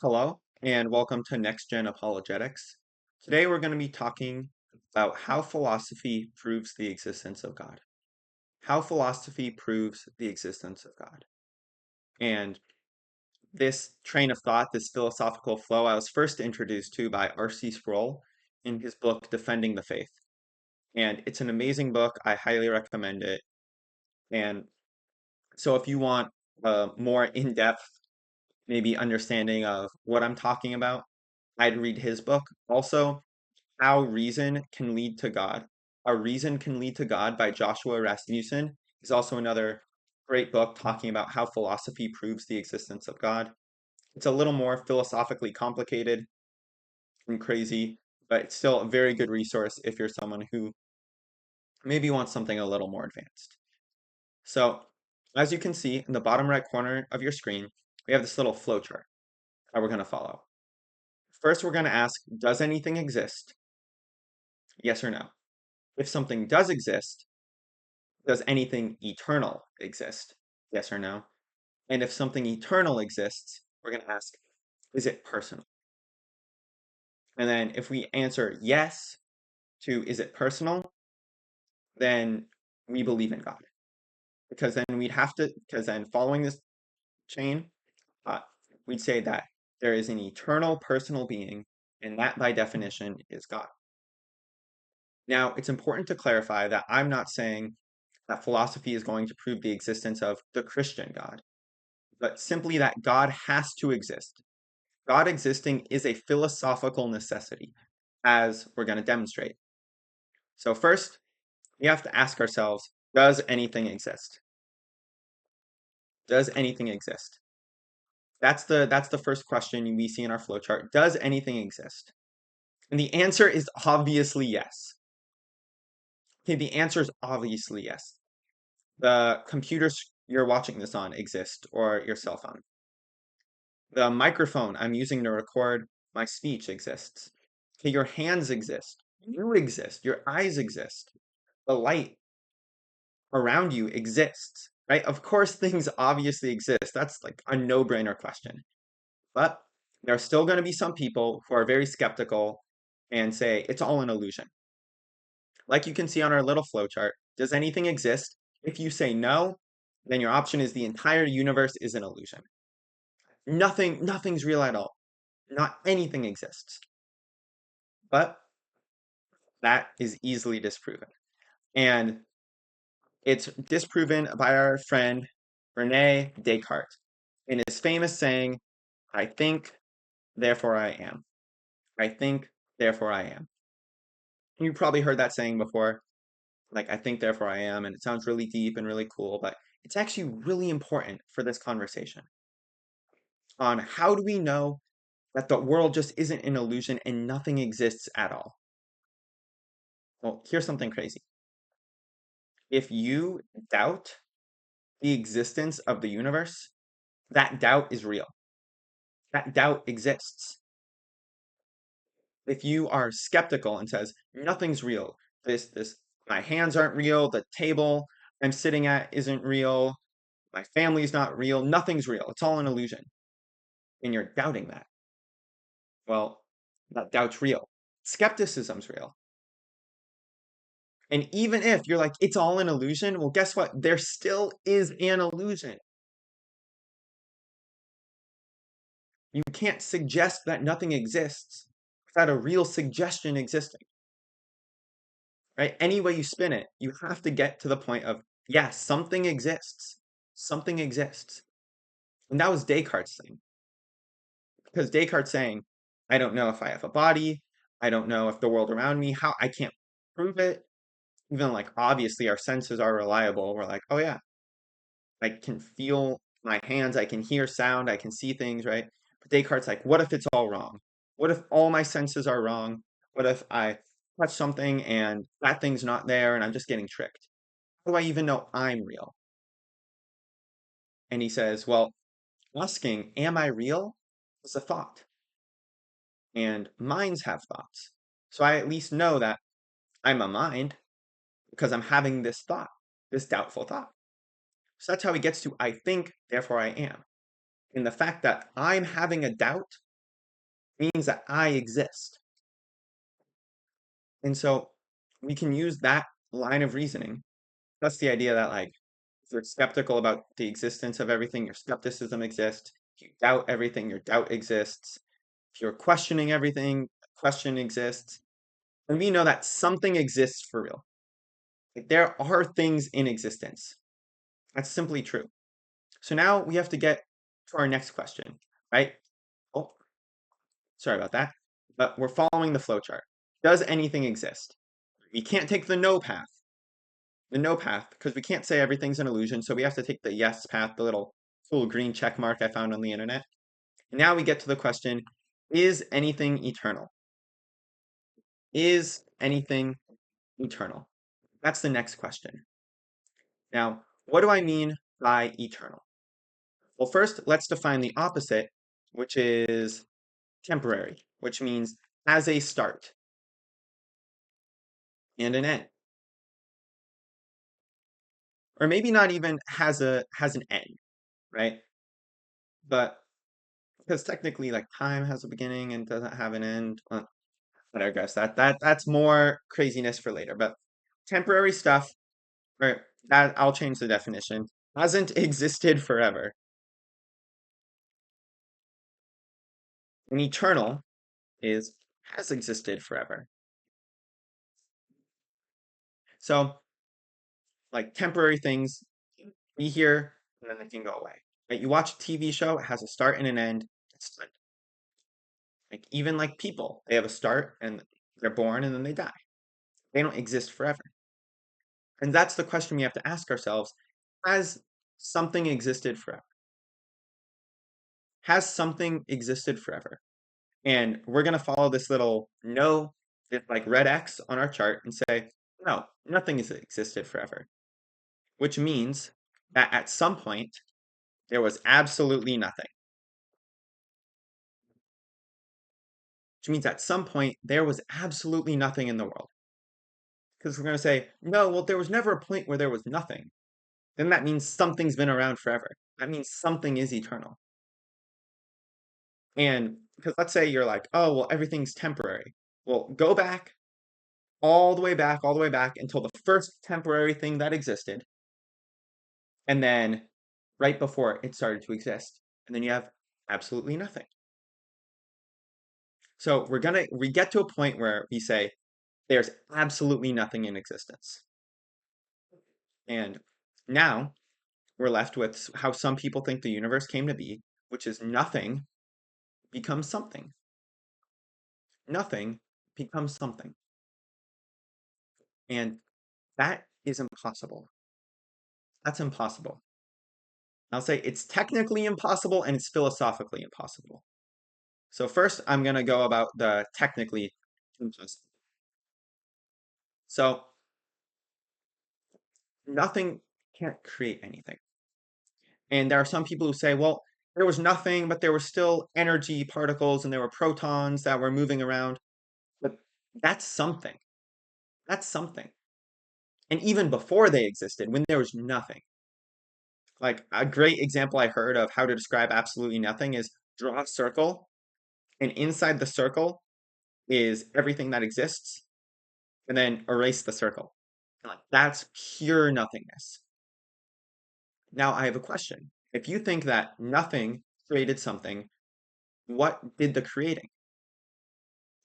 Hello, and welcome to Next Gen Apologetics. Today we're going to be talking about how philosophy proves the existence of God. How philosophy proves the existence of God. And this train of thought, this philosophical flow, I was first introduced to by R.C. Sproul in his book, Defending the Faith. And it's an amazing book. I highly recommend it. And so if you want a more in-depth, maybe understanding of what I'm talking about, I'd read his book. Also, How Reason Can Lead to God. A Reason Can Lead to God by Joshua Rasmussen is also another great book talking about how philosophy proves the existence of God. It's a little more philosophically complicated and crazy, but it's still a very good resource if you're someone who maybe wants something a little more advanced. So, as you can see in the bottom right corner of your screen, we have this little flowchart that we're going to follow. First, we're going to ask, does anything exist? Yes or no. If something does exist, does anything eternal exist? Yes or no? And if something eternal exists, we're going to ask, is it personal? And then if we answer yes to is it personal, then we believe in God. Because then following this chain, uh, we'd say that there is an eternal personal being, and that by definition is God. Now, it's important to clarify that I'm not saying that philosophy is going to prove the existence of the Christian God, but simply that God has to exist. God existing is a philosophical necessity, as we're going to demonstrate. So first, we have to ask ourselves, does anything exist? Does anything exist? That's the first question we see in our flowchart. Does anything exist? And the answer is obviously yes. Okay, the answer is obviously yes. The computers you're watching this on exist, or your cell phone. The microphone I'm using to record my speech exists. Okay, your hands exist. You exist. Your eyes exist. The light around you exists, right? Of course, things obviously exist. That's like a no-brainer question. But there are still going to be some people who are very skeptical and say it's all an illusion. Like you can see on our little flowchart, does anything exist? If you say no, then your option is the entire universe is an illusion. Nothing's real at all. Not anything exists. But that is easily disproven. And it's disproven by our friend Rene Descartes in his famous saying, I think, therefore I am. I think, therefore I am. You probably heard that saying before, like, I think, therefore I am, and it sounds really deep and really cool, but it's actually really important for this conversation on how do we know that the world just isn't an illusion and nothing exists at all. Well, here's something crazy. If you doubt the existence of the universe, that doubt is real. That doubt exists. If you are skeptical and says nothing's real, this my hands aren't real, the table I'm sitting at isn't real, my family's not real, nothing's real, it's all an illusion, and you're doubting that, well, that doubt's real. Skepticism's real. And even if you're like, it's all an illusion, well, guess what? There still is an illusion. You can't suggest that nothing exists without a real suggestion existing. Right? Any way you spin it, you have to get to the point of, yes, something exists. Something exists. And that was Descartes' thing. Because Descartes saying, I don't know if I have a body, I don't know if the world around me, how I can't prove it. Even like obviously our senses are reliable. We're like, oh yeah, I can feel my hands, I can hear sound, I can see things, right? But Descartes like, what if it's all wrong? What if all my senses are wrong? What if I touch something and that thing's not there and I'm just getting tricked? How do I even know I'm real? And he says, well, asking, am I real? Is a thought. And minds have thoughts. So I at least know that I'm a mind because I'm having this thought, this doubtful thought. So that's how he gets to I think, therefore I am. And the fact that I'm having a doubt means that I exist. And so we can use that line of reasoning. That's the idea that, like, if you're skeptical about the existence of everything, your skepticism exists. If you doubt everything, your doubt exists. If you're questioning everything, question exists. And we know that something exists for real. Like, there are things in existence. That's simply true. So now we have to get to our next question, right? Oh, sorry about that. But we're following the flowchart. Does anything exist? We can't take the no path, because we can't say everything's an illusion. So we have to take the yes path, the little cool green check mark I found on the internet. And now we get to the question, is anything eternal? Is anything eternal? That's the next question. Now, what do I mean by eternal? Well, first, let's define the opposite, which is temporary, which means has a start and an end. Or maybe not even has an end, right? But because technically, like, time has a beginning and doesn't have an end. Well, but I guess that's more craziness for later. But temporary stuff, or that I'll change the definition, hasn't existed forever. And eternal is has existed forever. So, like, temporary things be here and then they can go away. Right? You watch a TV show, it has a start and an end. It's done. Like, even like people, they have a start and they're born and then they die. They don't exist forever. And that's the question we have to ask ourselves. Has something existed forever? Has something existed forever? And we're going to follow this little no, this like red X on our chart and say, no, nothing has existed forever. Which means that at some point, there was absolutely nothing. Which means at some point, there was absolutely nothing in the world. Because we're going to say, no, well, there was never a point where there was nothing. Then that means something's been around forever. That means something is eternal. And because let's say you're like, oh, well, everything's temporary. Well, go back, all the way back until the first temporary thing that existed. And then right before it started to exist. And then you have absolutely nothing. So we get to a point where we say there's absolutely nothing in existence. And now we're left with how some people think the universe came to be, which is nothing becomes something. Nothing becomes something. And that is impossible. That's impossible. I'll say it's technically impossible and it's philosophically impossible. So first, I'm going to go about the technically impossible. So nothing can't create anything. And there are some people who say, well, there was nothing, but there were still energy particles and there were protons that were moving around. But that's something. That's something. And even before they existed, when there was nothing. Like a great example I heard of how to describe absolutely nothing is draw a circle, and inside the circle is everything that exists, and then erase the circle. Like, that's pure nothingness. Now I have a question. If you think that nothing created something, what did the creating?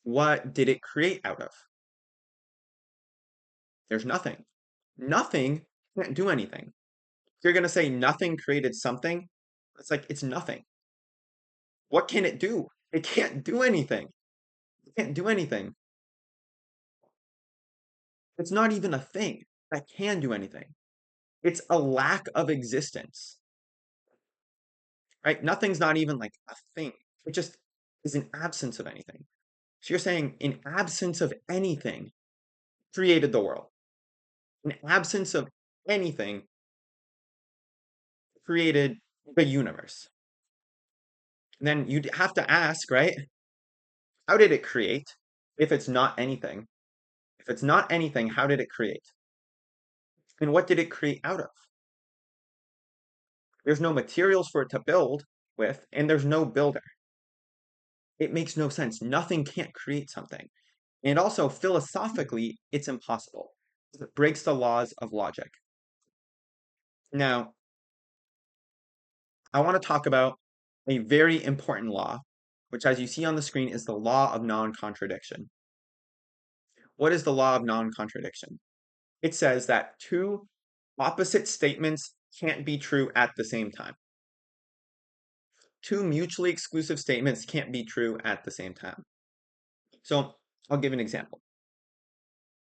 What did it create out of? There's nothing. Nothing can't do anything. If you're going to say nothing created something, it's like it's nothing. What can it do? It can't do anything. It can't do anything. It's not even a thing that can do anything. It's a lack of existence, right? Nothing's not even like a thing. It just is an absence of anything. So you're saying in absence of anything created the world. In absence of anything created the universe. And then you'd have to ask, right? How did it create if it's not anything? If it's not anything, how did it create? And what did it create out of? There's no materials for it to build with, and there's no builder. It makes no sense. Nothing can't create something. And also, philosophically, it's impossible. It breaks the laws of logic. Now, I want to talk about a very important law, which, as you see on the screen, is the law of non-contradiction. What is the law of non-contradiction? It says that two opposite statements can't be true at the same time. Two mutually exclusive statements can't be true at the same time. So I'll give an example.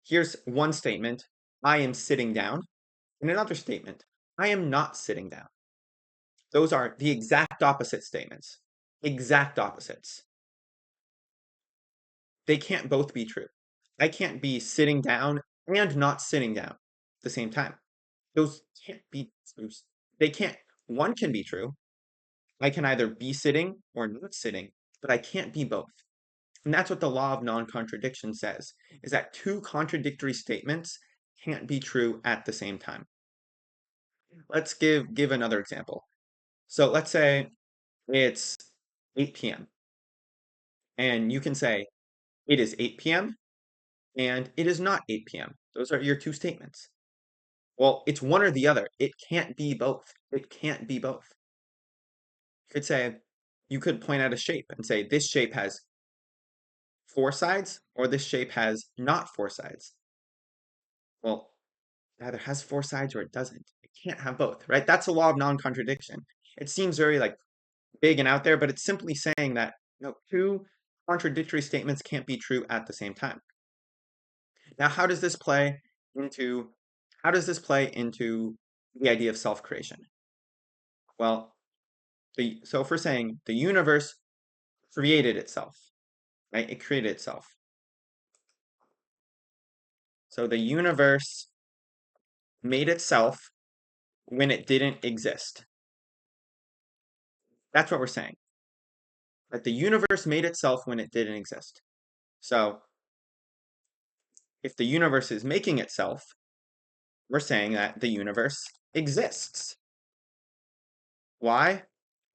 Here's one statement, I am sitting down, and another statement, I am not sitting down. Those are the exact opposite statements. Exact opposites. They can't both be true. I can't be sitting down and not sitting down at the same time. Those can't be true. They can't. One can be true. I can either be sitting or not sitting, but I can't be both. And that's what the law of non-contradiction says, is that two contradictory statements can't be true at the same time. Let's give another example. So let's say it's 8 p.m. and you can say it is 8 p.m. and it is not 8 p.m. Those are your two statements. Well, it's one or the other. It can't be both. It can't be both. You could point out a shape and say this shape has four sides or this shape has not four sides. Well, it either has four sides or it doesn't. It can't have both, right? That's the law of non-contradiction. It seems very like big and out there, but it's simply saying that two contradictory statements can't be true at the same time. Now, how does this play into the idea of self-creation? Well, so if we're saying the universe created itself, right? It created itself. So the universe made itself when it didn't exist. That's what we're saying. That the universe made itself when it didn't exist. So if the universe is making itself, we're saying that the universe exists. Why?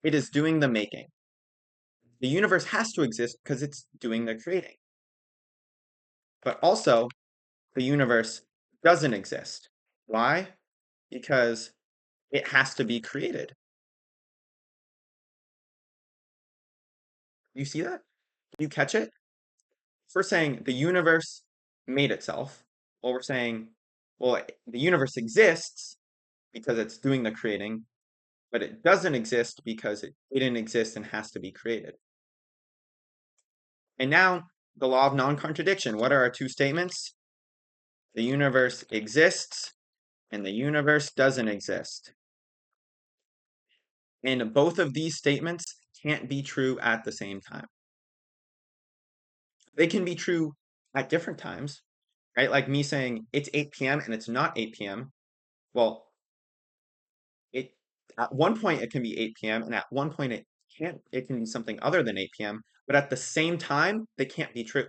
It is doing the making. The universe has to exist because it's doing the creating. But also, the universe doesn't exist. Why? Because it has to be created. You see that? Can you catch it? If we're saying the universe made itself, well, we're saying, well, the universe exists because it's doing the creating, but it doesn't exist because it didn't exist and has to be created. And now, the law of non-contradiction. What are our two statements? The universe exists and the universe doesn't exist. And both of these statements can't be true at the same time. They can be true at different times, right? Like me saying it's 8 p.m. and it's not 8 p.m. Well, at one point it can be 8 p.m. and at one point it can be something other than 8 p.m. But at the same time, they can't be true.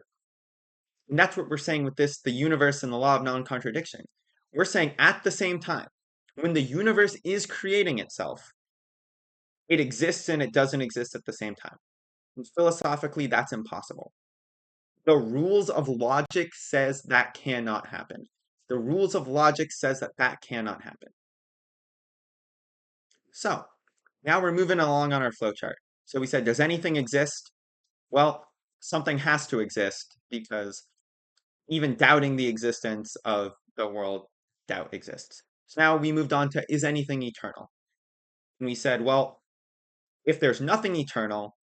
And that's what we're saying with this, the universe and the law of non-contradiction. We're saying at the same time, when the universe is creating itself, it exists and it doesn't exist at the same time. And philosophically, that's impossible. The rules of logic says that cannot happen. The rules of logic says that that cannot happen. So now we're moving along on our flowchart. So we said, does anything exist? Well, something has to exist because even doubting the existence of the world, doubt exists. So now we moved on to, is anything eternal? And we said, well, if there's nothing eternal,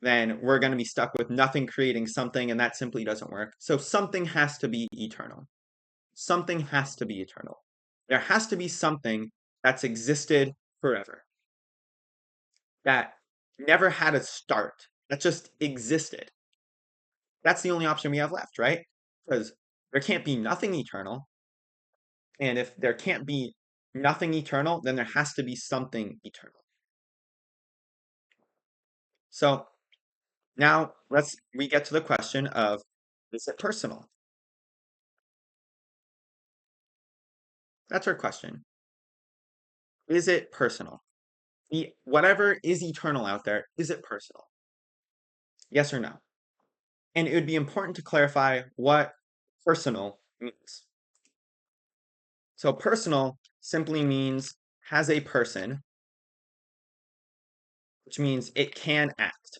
then we're going to be stuck with nothing creating something, and that simply doesn't work. So something has to be eternal. Something has to be eternal. There has to be something that's existed forever, that never had a start, that just existed. That's the only option we have left, right? Because there can't be nothing eternal. And if there can't be nothing eternal, then there has to be something eternal. So now we get to the question of, is it personal? That's our question. Is it personal? Whatever is eternal out there, is it personal? Yes or no? And it would be important to clarify what personal means. So personal simply means has a person, which means it can act.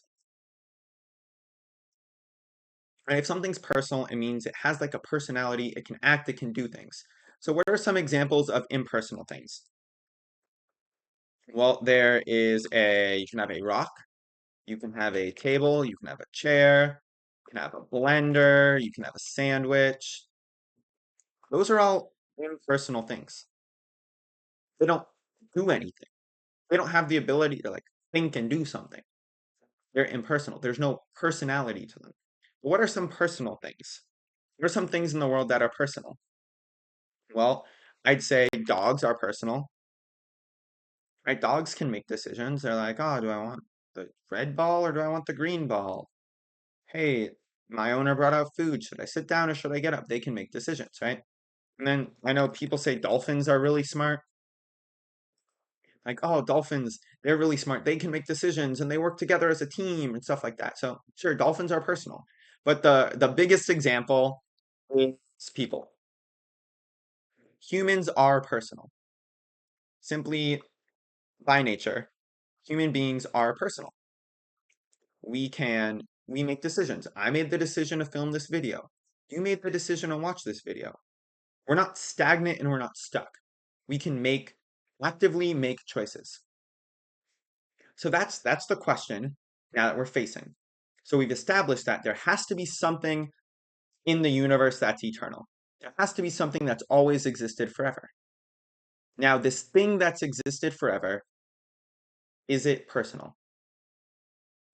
Right? If something's personal, it means it has like a personality, it can act, it can do things. So what are some examples of impersonal things? Well, you can have a rock, you can have a table, you can have a chair, you can have a blender, you can have a sandwich. Those are all impersonal things. They don't do anything. They don't have the ability to like think and do something. They're impersonal. There's no personality to them. But what are some personal things? What are some things in the world that are personal? Well, I'd say dogs are personal, right? Dogs can make decisions. They're like, oh, do I want the red ball or do I want the green ball? Hey, my owner brought out food. Should I sit down or should I get up? They can make decisions, right? And then I know people say dolphins are really smart. Like, oh, dolphins, they're really smart. They can make decisions and they work together as a team and stuff like that. So sure, dolphins are personal. But the biggest example is people. Humans are personal. Simply by nature, human beings are personal. We make decisions. I made the decision to film this video. You made the decision to watch this video. We're not stagnant and we're not stuck. We can actively make choices. So that's the question now that we're facing. So we've established that there has to be something in the universe that's eternal. There has to be something that's always existed forever. Now, this thing that's existed forever, is it personal?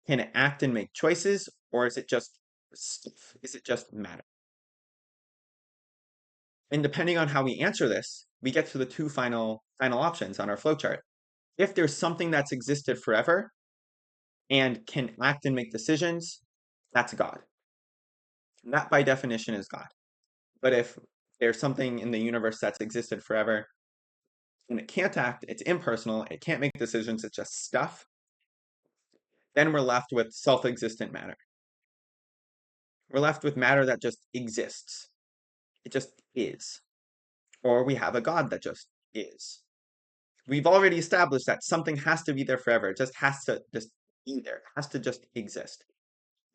Can it act and make choices, or is it just stuff? Is it just matter? And depending on how we answer this, we get to the two final options on our flowchart. If there's something that's existed forever and can act and make decisions, that's God. And that by definition is God. But if there's something in the universe that's existed forever and it can't act, it's impersonal, it can't make decisions, it's just stuff, then we're left with self-existent matter. We're left with matter that just exists. It just is. Or we have a God that just is. We've already established that something has to be there forever. It just has to just be there. It has to just exist.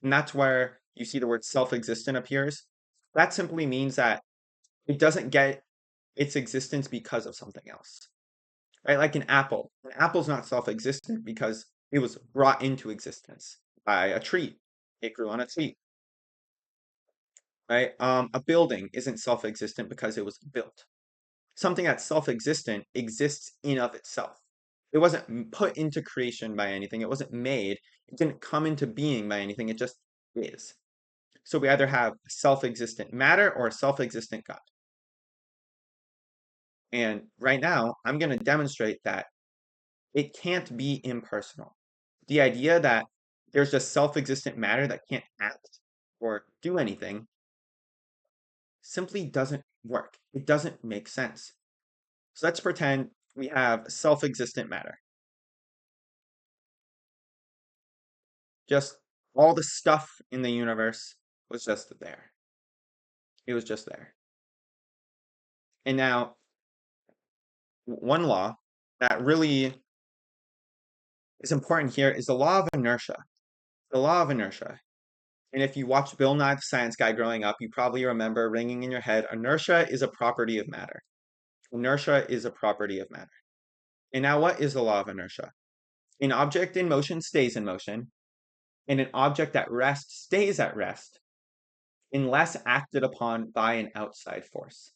And that's where you see the word self-existent appears. That simply means that it doesn't get its existence because of something else. Right? Like an apple. An apple's not self-existent because it was brought into existence by a tree. It grew on a tree. Right? A building isn't self-existent because it was built. Something that's self-existent exists in of itself. It wasn't put into creation by anything. It wasn't made. It didn't come into being by anything. It just is. So we either have self-existent matter or a self-existent God. And right now, I'm going to demonstrate that it can't be impersonal. The idea that there's just self-existent matter that can't act or do anything simply doesn't work. It doesn't make sense. So let's pretend we have self-existent matter. Just all the stuff in the universe was just there. It was just there. And now, one law that really is important here is the law of inertia. The law of inertia. And if you watched Bill Nye the Science Guy growing up, you probably remember ringing in your head, inertia is a property of matter. Inertia is a property of matter. And now what is the law of inertia? An object in motion stays in motion, and an object at rest stays at rest unless acted upon by an outside force.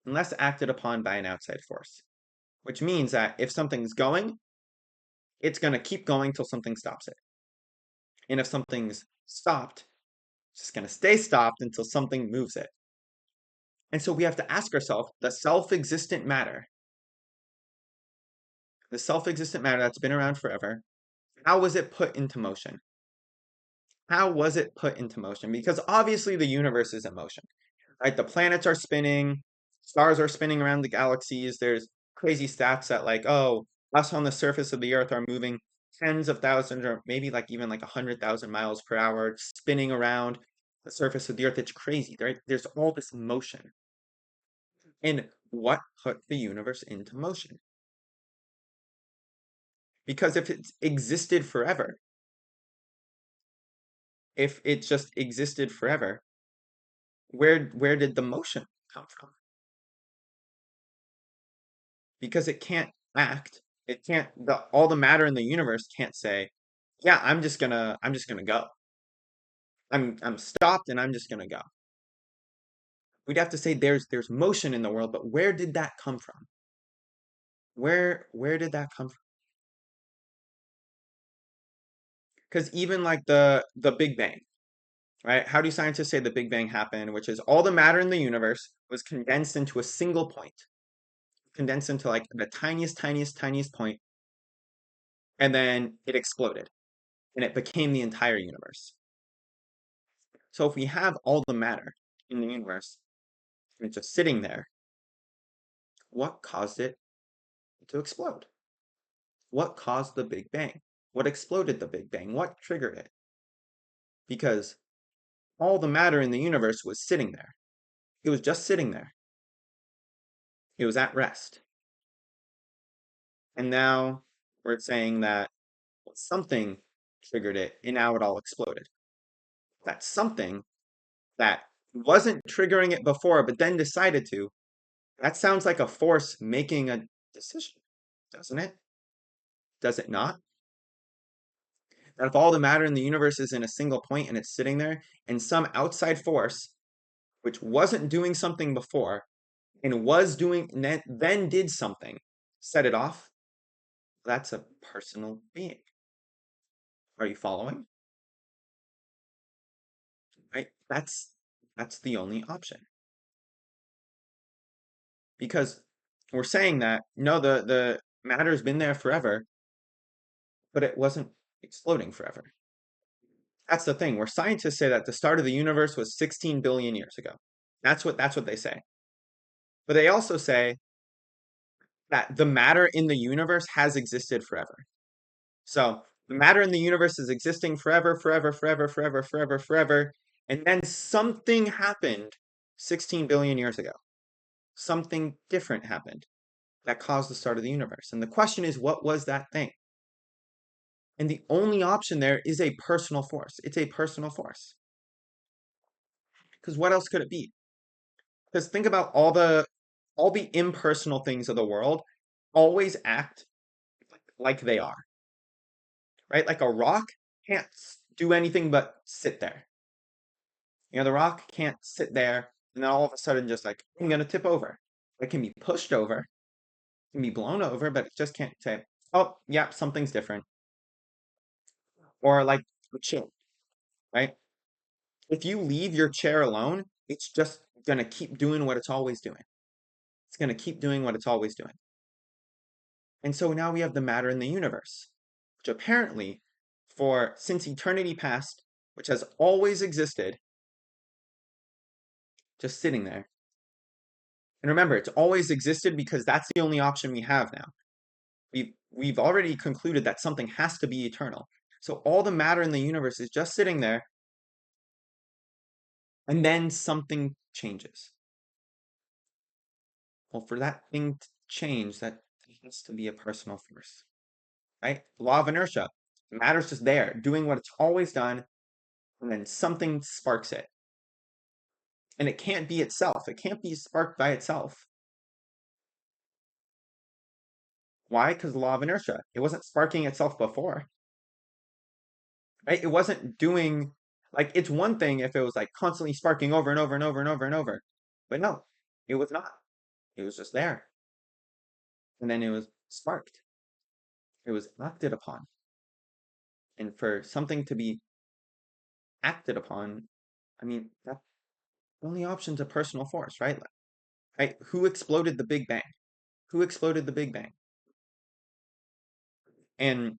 Unless acted upon by an outside force. Which means that if something's going, it's going to keep going till something stops it. And if something's stopped, it's just going to stay stopped until something moves it. And so we have to ask ourselves, the self-existent matter that's been around forever, how was it put into motion? How was it put into motion? Because obviously the universe is in motion, right? The planets are spinning, stars are spinning around the galaxies. There's crazy stats that like, oh, us on the surface of the Earth are moving tens of thousands or maybe like even like 100,000 miles per hour spinning around the surface of the earth. It's crazy, right? There's all this motion. And what put the universe into motion? Because if it existed forever, if it just existed forever, where did the motion come from? Because it can't act. It can't all the matter in the universe can't say, yeah, I'm just gonna go. I'm stopped and I'm just gonna go. We'd have to say there's motion in the world, but where did that come from? Where did that come from? Because even like the Big Bang, right? How do scientists say the Big Bang happened? Which is all the matter in the universe was condensed into a single point, condensed into like the tiniest, tiniest, tiniest point, and then it exploded, and it became the entire universe. So if we have all the matter in the universe, and it's just sitting there, what caused it to explode? What caused the Big Bang? What exploded the Big Bang? What triggered it? Because all the matter in the universe was sitting there. It was just sitting there. It was at rest. And now we're saying that something triggered it, and now it all exploded. That something that wasn't triggering it before, but then decided to, that sounds like a force making a decision, doesn't it? Does it not? That if all the matter in the universe is in a single point and it's sitting there, and some outside force, which wasn't doing something before, and was doing, then did something, set it off, that's a personal being. Are you following? Right? That's the only option. Because we're saying that no, the matter's been there forever, but it wasn't exploding forever. That's the thing. Where scientists say that the start of the universe was 16 billion years ago. That's what they say. But they also say that the matter in the universe has existed forever. So the matter in the universe is existing forever, forever, forever, forever, forever, forever. And then something happened 16 billion years ago. Something different happened that caused the start of the universe. And the question is, what was that thing? And the only option there is a personal force. It's a personal force. Because what else could it be? Because think about all the impersonal things of the world always act like they are, right? Like a rock can't do anything but sit there. The rock can't sit there and then all of a sudden just like, I'm gonna tip over. It can be pushed over, can be blown over, but it just can't say, oh, yeah, something's different. Or like a chair, right? If you leave your chair alone, it's just gonna keep doing what it's always doing. It's gonna keep doing what it's always doing. And so now we have the matter in the universe, which apparently, for since eternity past, which has always existed, just sitting there. And remember, it's always existed because that's the only option we have now. We've already concluded that something has to be eternal. So all the matter in the universe is just sitting there, and then something changes. Well, for that thing to change, that has to be a personal force, right? Law of inertia. Matter's just there, doing what it's always done, and then something sparks it. And it can't be itself. It can't be sparked by itself. Why? Because the law of inertia. It wasn't sparking itself before, right? It wasn't doing, like, it's one thing if it was like constantly sparking over and over and over and over and over. But no, it was not. It was just there. And then it was sparked. It was acted upon. And for something to be acted upon, I mean, that the only option's a personal force, right? Right? Who exploded the Big Bang? Who exploded the Big Bang? And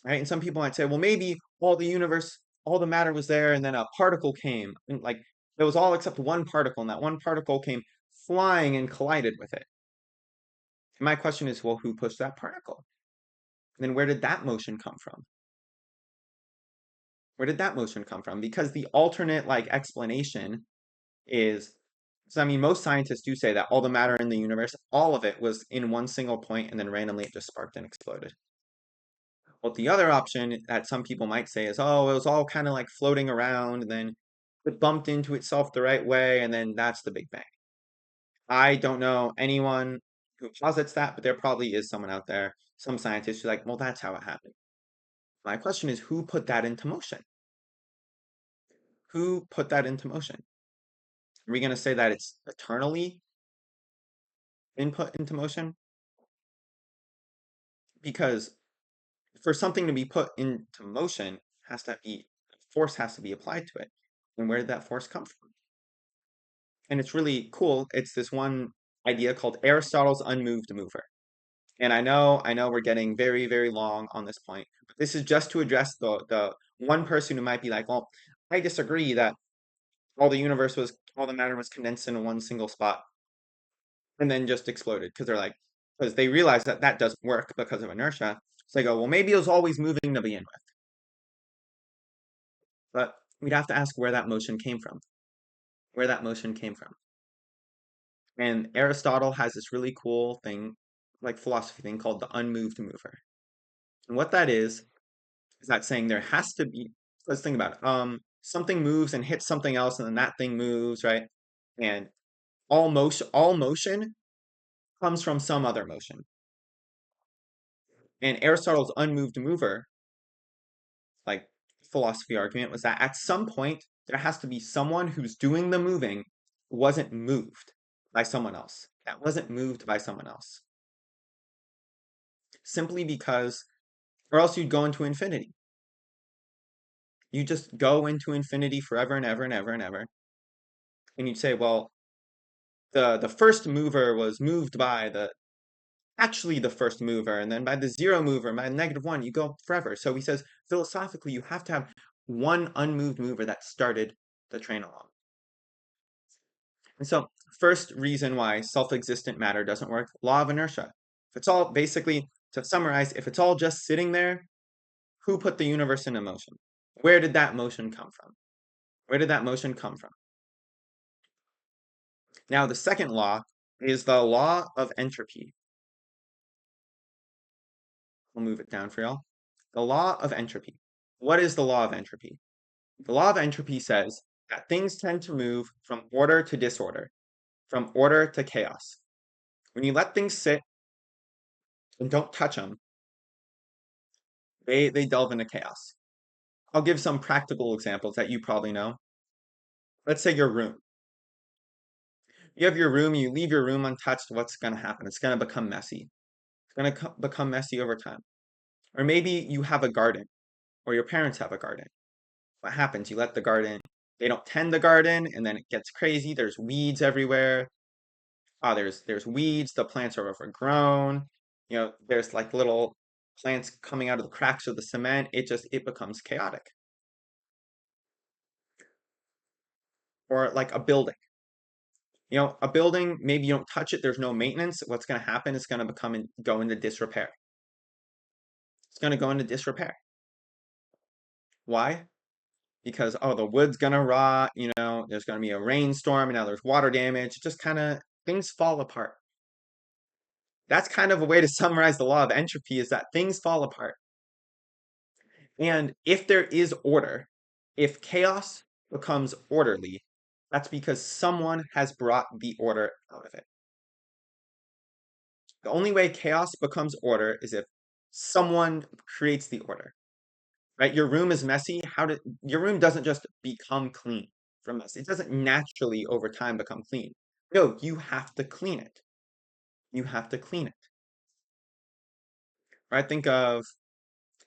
right, and some people might say, well, maybe all the universe, all the matter was there, and then a particle came, and like it was all except one particle, and that one particle came flying and collided with it. And my question is, well, who pushed that particle? Then where did that motion come from? Where did that motion come from? Because the alternate like explanation is, so I mean, most scientists do say that all the matter in the universe, all of it was in one single point and then randomly it just sparked and exploded. Well, the other option that some people might say is, oh, it was all kind of like floating around and then it bumped into itself the right way and then that's the Big Bang. I don't know anyone who posits that, but there probably is someone out there, some scientists who are like, well, that's how it happened. My question is, who put that into motion? Who put that into motion? Are we going to say that it's eternally been put into motion? Because for something to be put into motion, has to be force has to be applied to it. And where did that force come from? And it's really cool. It's this one idea called Aristotle's unmoved mover. And I know we're getting very, very long on this point. But this is just to address the one person who might be like, well, I disagree that all the matter was condensed in one single spot and then just exploded because because they realize that that doesn't work because of inertia. So they go, well, maybe it was always moving to begin with. But we'd have to ask where that motion came from. Where that motion came from. And Aristotle has this really cool thing, like philosophy thing called the unmoved mover. And what that is that saying there has to be, let's think about it. Something moves and hits something else, and then that thing moves, right? And all motion comes from some other motion. And Aristotle's unmoved mover, like philosophy argument, was that at some point there has to be someone who's doing the moving who wasn't moved by someone else. That wasn't moved by someone else. Simply because, or else you'd go into infinity. You just go into infinity forever and ever and ever and ever. And you'd say, well, the first mover was moved by the first mover, and then by the zero mover, by the -1, you go forever. So he says, philosophically, you have to have one unmoved mover that started the train along. And so, first reason why self-existent matter doesn't work, law of inertia. If it's all, basically, to summarize, if it's all just sitting there, who put the universe into motion? Where did that motion come from? Where did that motion come from? Now, the second law is the law of entropy. We'll move it down for y'all. The law of entropy. What is the law of entropy? The law of entropy says that things tend to move from order to disorder, from order to chaos. When you let things sit and don't touch them, they delve into chaos. I'll give some practical examples that you probably know. Let's say your room. You have your room, you leave your room untouched, what's going to happen? It's going to become messy. It's going to become messy over time. Or maybe you have a garden, or your parents have a garden. What happens? You let the garden, they don't tend the garden, and then it gets crazy. There's weeds everywhere. There's weeds, the plants are overgrown. There's like little plants coming out of the cracks of the cement. It becomes chaotic. Or like a building. A building, maybe you don't touch it, there's no maintenance. What's going to happen is going to go into disrepair. It's going to go into disrepair. Why? Because, oh, the wood's going to rot, there's going to be a rainstorm, and now there's water damage. Just kind of, things fall apart. That's kind of a way to summarize the law of entropy, is that things fall apart. And if there is order, if chaos becomes orderly, that's because someone has brought the order out of it. The only way chaos becomes order is if someone creates the order. Right? Your room is messy. Your room doesn't just become clean from mess. It doesn't naturally over time become clean. No, you have to clean it. You have to clean it. Right? Think of,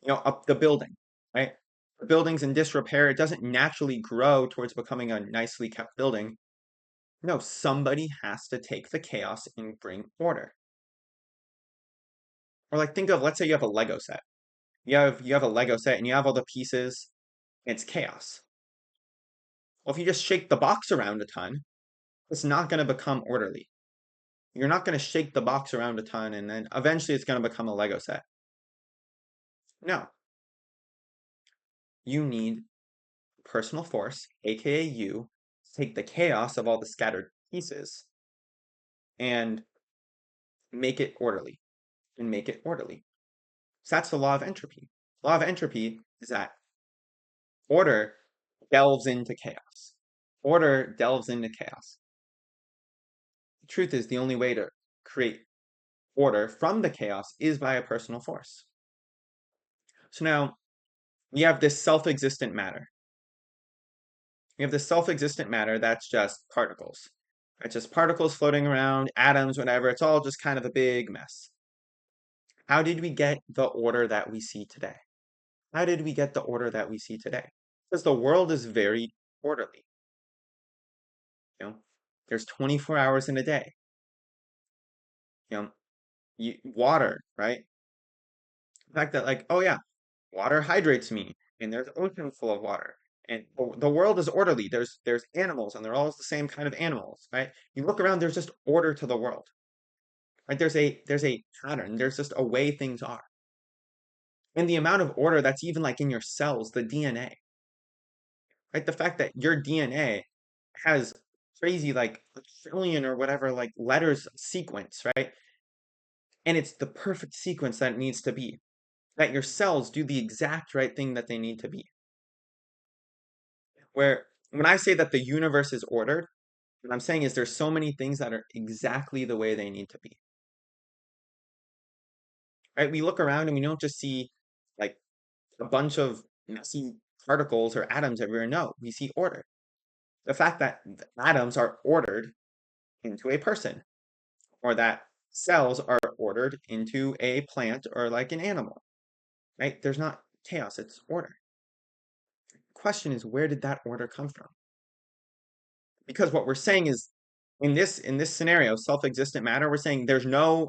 up the building, right? The building's in disrepair. It doesn't naturally grow towards becoming a nicely kept building. No, somebody has to take the chaos and bring order. Or like think of, let's say you have a Lego set. You have a Lego set and you have all the pieces, and it's chaos. Well, if you just shake the box around a ton, it's not going to become orderly. You're not going to shake the box around a ton and then eventually it's going to become a Lego set. No, you need personal force, aka you, to take the chaos of all the scattered pieces and make it orderly and make it orderly. So that's the law of entropy. Law of entropy is that order delves into chaos. Order delves into chaos. The truth is, the only way to create order from the chaos is by a personal force. So now we have this self-existent matter. We have this self-existent matter that's just particles. It's just particles floating around, atoms, whatever. It's all just kind of a big mess. How did we get the order that we see today? How did we get the order that we see today? Because the world is very orderly. You know, there's 24 hours in a day. You know, water, right? The fact that like, oh yeah, water hydrates me, and there's an ocean full of water, and the world is orderly. There's animals, and they're all the same kind of animals, right? You look around, there's just order to the world, right? There's a pattern. There's just a way things are, and the amount of order that's even like in your cells, the DNA, right? The fact that your DNA has crazy like a trillion or whatever like letters sequence, right? And it's the perfect sequence that it needs to be. That your cells do the exact right thing that they need to be. Where when I say that the universe is ordered, what I'm saying is there's so many things that are exactly the way they need to be. Right? We look around and we don't just see like a bunch of messy particles or atoms everywhere. No, we see order. The fact that the atoms are ordered into a person, or that cells are ordered into a plant or like an animal, right? There's not chaos, it's order. The question is, where did that order come from? Because what we're saying is in this scenario, self-existent matter, we're saying there's no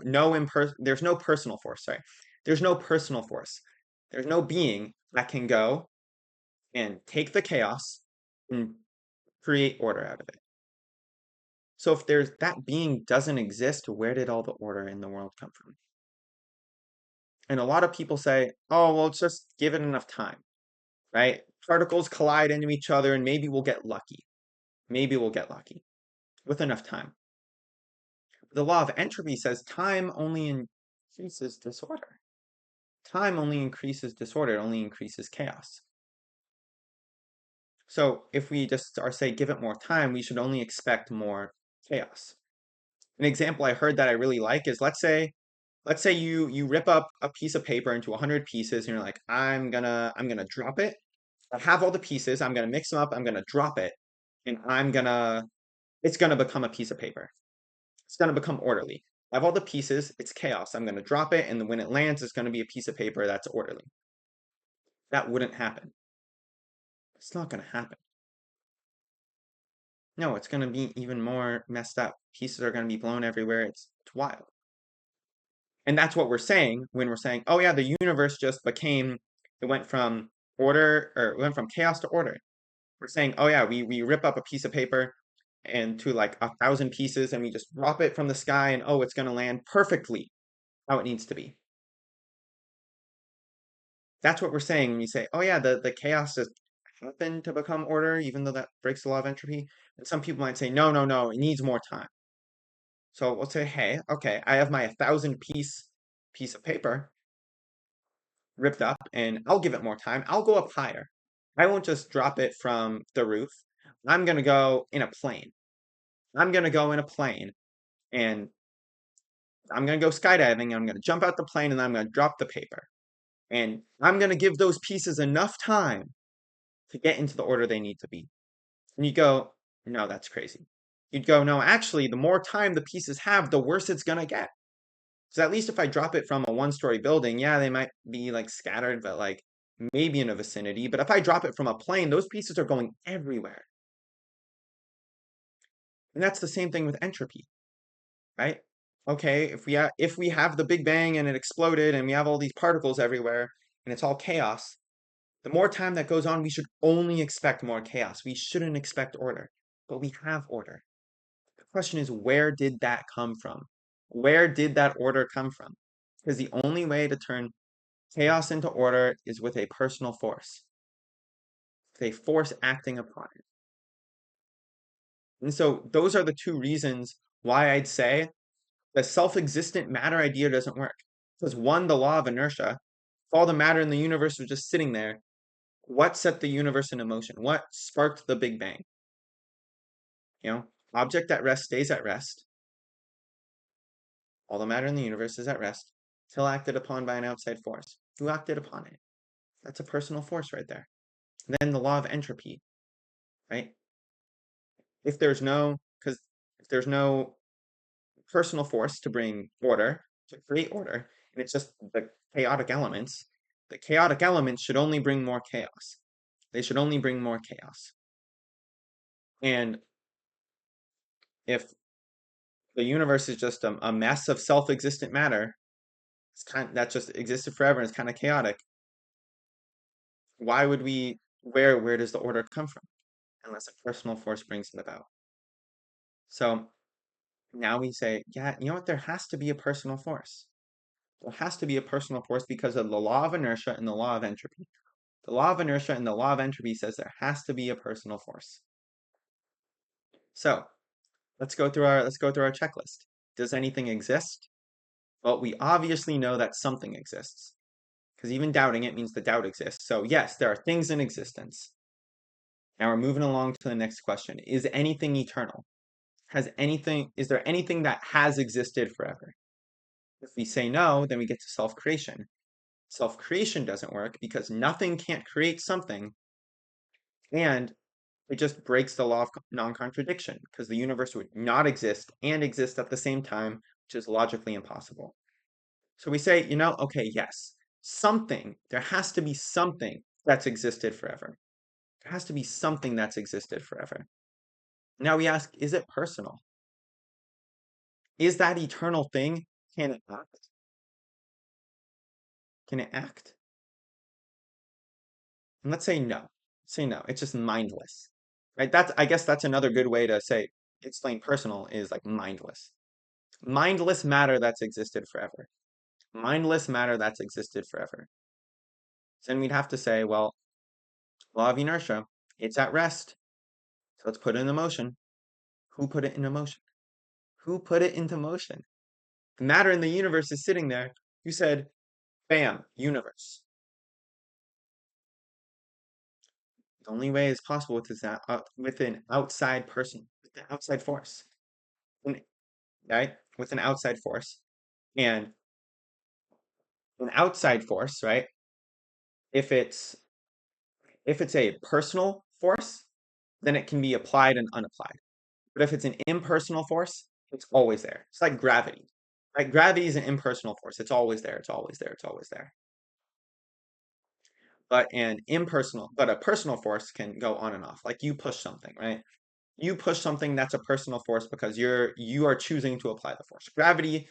personal force, sorry. There's no personal force. There's no being that can go and take the chaos and create order out of it. So if there's that being doesn't exist, where did all the order in the world come from? And a lot of people say, oh, well, just give it enough time, right? Particles collide into each other and maybe we'll get lucky. Maybe we'll get lucky with enough time. The law of entropy says time only increases disorder. Time only increases disorder, it only increases chaos. So if we just are say give it more time, we should only expect more chaos. An example I heard that I really like is let's say you rip up a piece of paper into 100 pieces and you're like, I'm gonna drop it. I have all the pieces, I'm gonna mix them up, I'm gonna drop it, and it's gonna become a piece of paper. It's going to become orderly. I have all the pieces, it's chaos. I'm going to drop it, and when it lands, it's going to be a piece of paper that's orderly. That wouldn't happen. It's not going to happen. No, it's going to be even more messed up. Pieces are going to be blown everywhere. It's wild. And that's what we're saying when we're saying, oh yeah, the universe just it went from it went from chaos to order. We're saying, oh yeah, we rip up a piece of paper and to like 1,000 pieces and we just drop it from the sky and oh, it's going to land perfectly how it needs to be. That's what we're saying when you say, oh yeah, the chaos just happened to become order, even though that breaks the law of entropy. And some people might say, no, no, no, it needs more time. So we'll say, hey, okay, I have my 1,000 piece of paper ripped up, and I'll give it more time. I'll go up higher. I won't just drop it from the roof. I'm gonna go in a plane. I'm gonna go in a plane, and I'm gonna go skydiving. I'm gonna jump out the plane, and I'm gonna drop the paper. And I'm gonna give those pieces enough time to get into the order they need to be. And you go, no, that's crazy. You'd go, no, actually, the more time the pieces have, the worse it's gonna get. So at least if I drop it from a one-story building, yeah, they might be like scattered, but like maybe in a vicinity. But if I drop it from a plane, those pieces are going everywhere. And that's the same thing with entropy, right? Okay, if we have the Big Bang and it exploded and we have all these particles everywhere and it's all chaos, the more time that goes on, we should only expect more chaos. We shouldn't expect order, but we have order. The question is, where did that come from? Where did that order come from? Because the only way to turn Chaos into order is with a personal force, with a force acting upon it. And so those are the two reasons why I'd say the self-existent matter idea doesn't work. Because one, the law of inertia, if all the matter in the universe was just sitting there, what set the universe into motion? What sparked the Big Bang? Object at rest stays at rest. All the matter in the universe is at rest till acted upon by an outside force. Who acted upon it? That's a personal force right there. And then the law of entropy, right? Because if there's no personal force to bring order, to create order, and it's just the chaotic elements should only bring more chaos. They should only bring more chaos. And if the universe is just a mess of self-existent matter, that just existed forever and it's kind of chaotic. Where does the order come from? Unless a personal force brings it about. So now we say, yeah, you know what? There has to be a personal force. There has to be a personal force because of the law of inertia and the law of entropy. The law of inertia and the law of entropy says there has to be a personal force. So let's go through our checklist. Does anything exist? Well, we obviously know that something exists, because even doubting it means the doubt exists. So yes, there are things in existence. Now we're moving along to the next question. Is anything eternal? Is there anything that has existed forever? If we say no, then we get to self-creation. Self-creation doesn't work because nothing can't create something, and it just breaks the law of non-contradiction because the universe would not exist and exist at the same time, which is logically impossible. So we say, okay, yes, there has to be something that's existed forever. There has to be something that's existed forever. Now we ask, is it personal? Is that eternal thing, can it act? Can it act? And let's say no. Say no. It's just mindless. Right? I guess that's another good way to explain personal is like mindless. Mindless matter that's existed forever. Mindless matter that's existed forever. So then we'd have to say, well, law of inertia, it's at rest. So let's put it into motion. Who put it into motion? Who put it into motion? The matter in the universe is sitting there. You said, bam, universe. The only way is possible with an outside person, with an outside force, right? With an outside force. And an outside force, right? If it's a personal force, then it can be applied and unapplied. But if it's an impersonal force, it's always there. It's like gravity, right? Gravity is an impersonal force. It's always there. It's always there. It's always there. But a personal force can go on and off. Like you push something, right? You push something that's a personal force because you are choosing to apply the force. Gravity,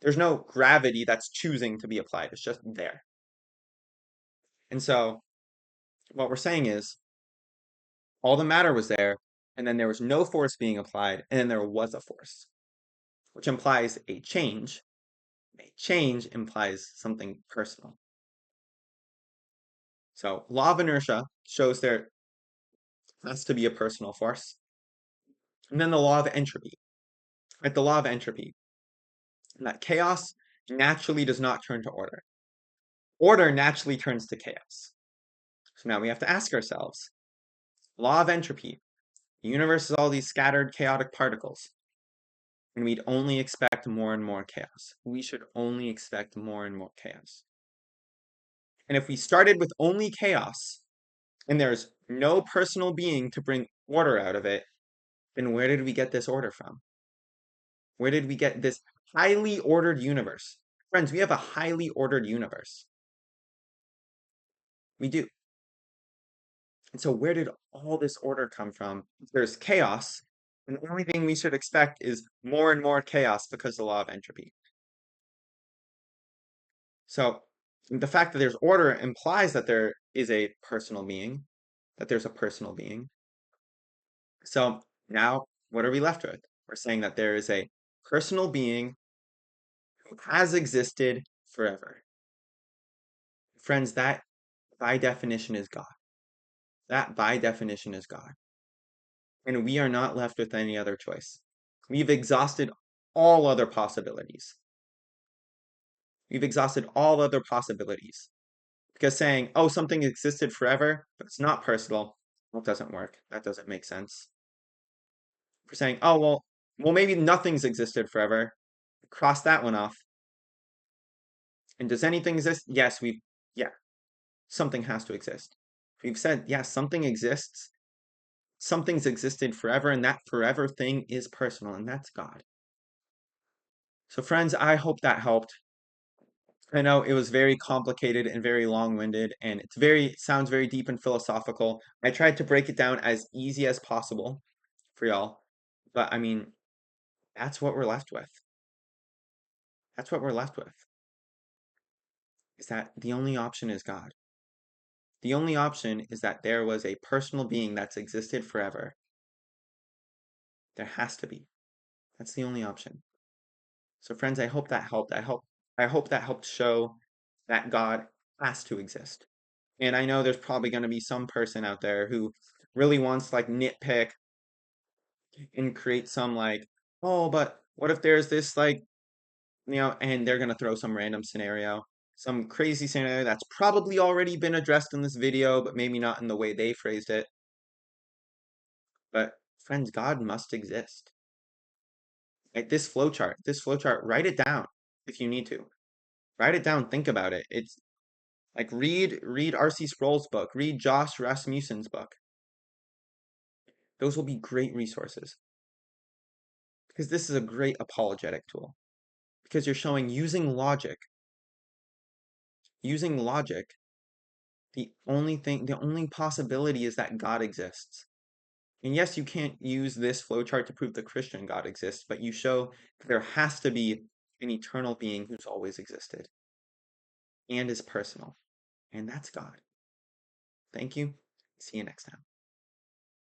there's no gravity that's choosing to be applied. It's just there. And so what we're saying is all the matter was there, and then there was no force being applied, and then there was a force, which implies a change. A change implies something personal. So law of inertia shows there has to be a personal force. And then the law of entropy, right? The law of entropy, that chaos naturally does not turn to order. Order naturally turns to chaos. So now we have to ask ourselves, law of entropy, the universe is all these scattered chaotic particles, and we'd only expect more and more chaos. We should only expect more and more chaos. And if we started with only chaos, and there's no personal being to bring order out of it, then where did we get this order from? Where did we get this highly ordered universe? Friends, we have a highly ordered universe. We do. And so where did all this order come from? If there's chaos, and the only thing we should expect is more and more chaos because of the law of entropy. So the fact that there's order implies that there is a personal being, that there's a personal being. So now what are we left with? We're saying that there is a personal being who has existed forever. Friends, that by definition is God. That by definition is God. And we are not left with any other choice. We've exhausted all other possibilities. We've exhausted all other possibilities. Because saying, oh, something existed forever, but it's not personal, well, it doesn't work. That doesn't make sense. For saying, oh, well, maybe nothing's existed forever. Cross that one off. And does anything exist? Yes, yeah, something has to exist. We've said, yes, something exists. Something's existed forever, and that forever thing is personal, and that's God. So, friends, I hope that helped. I know it was very complicated and very long-winded, and sounds very deep and philosophical. I tried to break it down as easy as possible for y'all, but I mean, that's what we're left with. That's what we're left with. Is that the only option is God. The only option is that there was a personal being that's existed forever. There has to be. That's the only option. So friends, I hope that helped. I hope that helped show that God has to exist. And I know there's probably going to be some person out there who really wants to like nitpick and create some like, oh, but what if there's this like, and they're going to throw some random scenario, some crazy scenario that's probably already been addressed in this video, but maybe not in the way they phrased it. But friends, God must exist. Like this flowchart, write it down if you need to. Write it down, think about it. It's like read R.C. Sproul's book, read Josh Rasmussen's book. Those will be great resources. Because this is a great apologetic tool. Because you're showing using logic, the only possibility is that God exists. And yes, you can't use this flowchart to prove the Christian God exists, but you show that there has to be an eternal being who's always existed and is personal. And that's God. Thank you. See you next time.